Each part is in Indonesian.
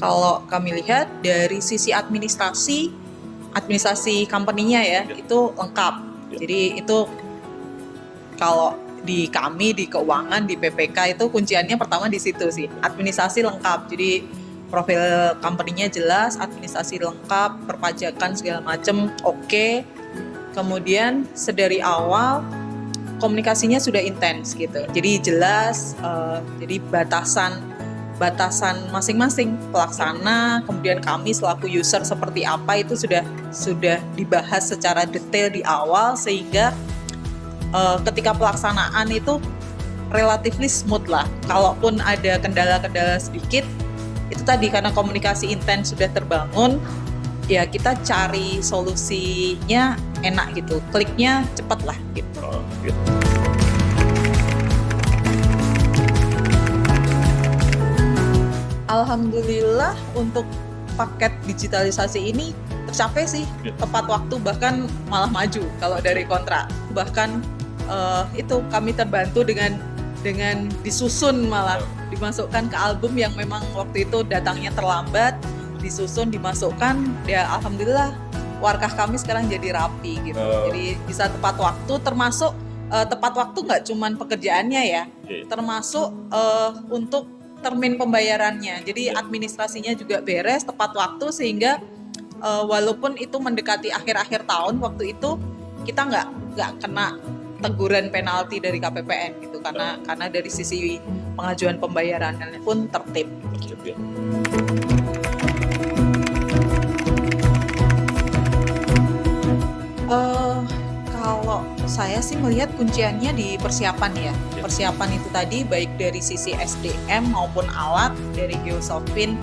kalau kami lihat dari sisi administrasi company-nya ya, itu lengkap. Jadi itu kalau di kami, di keuangan, di PPK itu kunciannya pertama di situ sih. Administrasi lengkap, jadi profil company-nya jelas, administrasi lengkap, perpajakan segala macam oke. Kemudian sedari awal komunikasinya sudah intens gitu. Jadi jelas, jadi batasan masing-masing pelaksana, kemudian kami selaku user seperti apa itu sudah dibahas secara detail di awal, sehingga ketika pelaksanaan itu relatively smooth lah. Kalaupun ada kendala-kendala sedikit, itu tadi karena komunikasi intens sudah terbangun, ya kita cari solusinya enak gitu, kliknya cepat lah gitu. Alhamdulillah untuk paket digitalisasi ini tercapai sih tepat waktu, bahkan malah maju kalau dari kontrak. Bahkan itu kami terbantu dengan disusun, malah dimasukkan ke album yang memang waktu itu datangnya terlambat, disusun dimasukkan, ya alhamdulillah warkah kami sekarang jadi rapi gitu. Jadi bisa tepat waktu, termasuk tepat waktu nggak cuman pekerjaannya ya, termasuk untuk termin pembayarannya. Jadi administrasinya juga beres tepat waktu, sehingga walaupun itu mendekati akhir-akhir tahun waktu itu, kita nggak kena teguran penalti dari KPPN gitu, karena dari sisi pengajuan pembayaran pun tertib. Kalau saya sih melihat kunciannya di persiapan ya. Persiapan itu tadi baik dari sisi SDM maupun alat dari Geosoftvin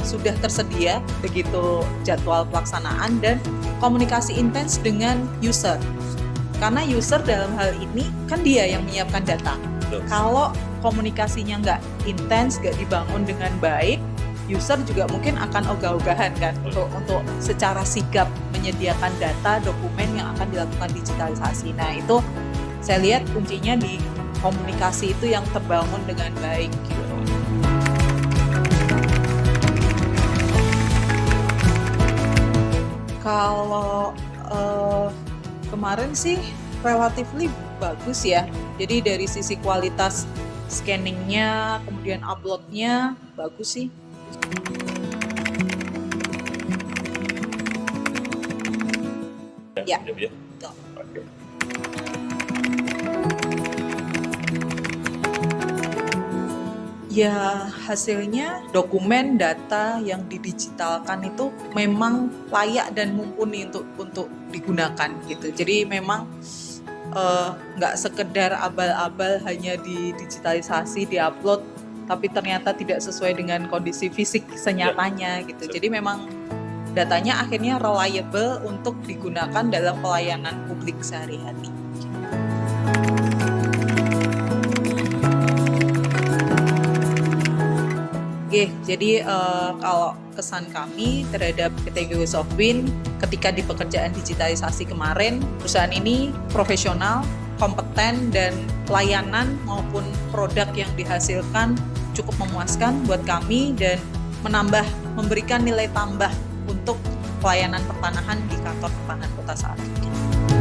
sudah tersedia begitu jadwal pelaksanaan, dan komunikasi intens dengan user. Karena user dalam hal ini kan dia yang menyiapkan data. Kalau komunikasinya nggak intens, nggak dibangun dengan baik, user juga mungkin akan ogah-ogahan kan untuk secara sigap menyediakan data, dokumen yang akan dilakukan digitalisasi. Nah itu saya lihat kuncinya di komunikasi itu yang terbangun dengan baik gitu. Kalau kemarin sih relatively bagus ya. Jadi dari sisi kualitas scanningnya, kemudian uploadnya bagus sih. Ya. Ya hasilnya dokumen data yang didigitalkan itu memang layak dan mumpuni untuk digunakan gitu. Jadi memang nggak sekedar abal-abal hanya didigitalisasi, diupload, tapi ternyata tidak sesuai dengan kondisi fisik senyatanya gitu. Jadi memang datanya akhirnya reliable untuk digunakan dalam pelayanan publik sehari-hari. Oke, jadi kalau kesan kami terhadap PT Geosoftvin ketika di pekerjaan digitalisasi kemarin, perusahaan ini profesional, kompeten, dan layanan maupun produk yang dihasilkan cukup memuaskan buat kami dan memberikan nilai tambah untuk pelayanan pertanahan di kantor pertanahan kota saat ini.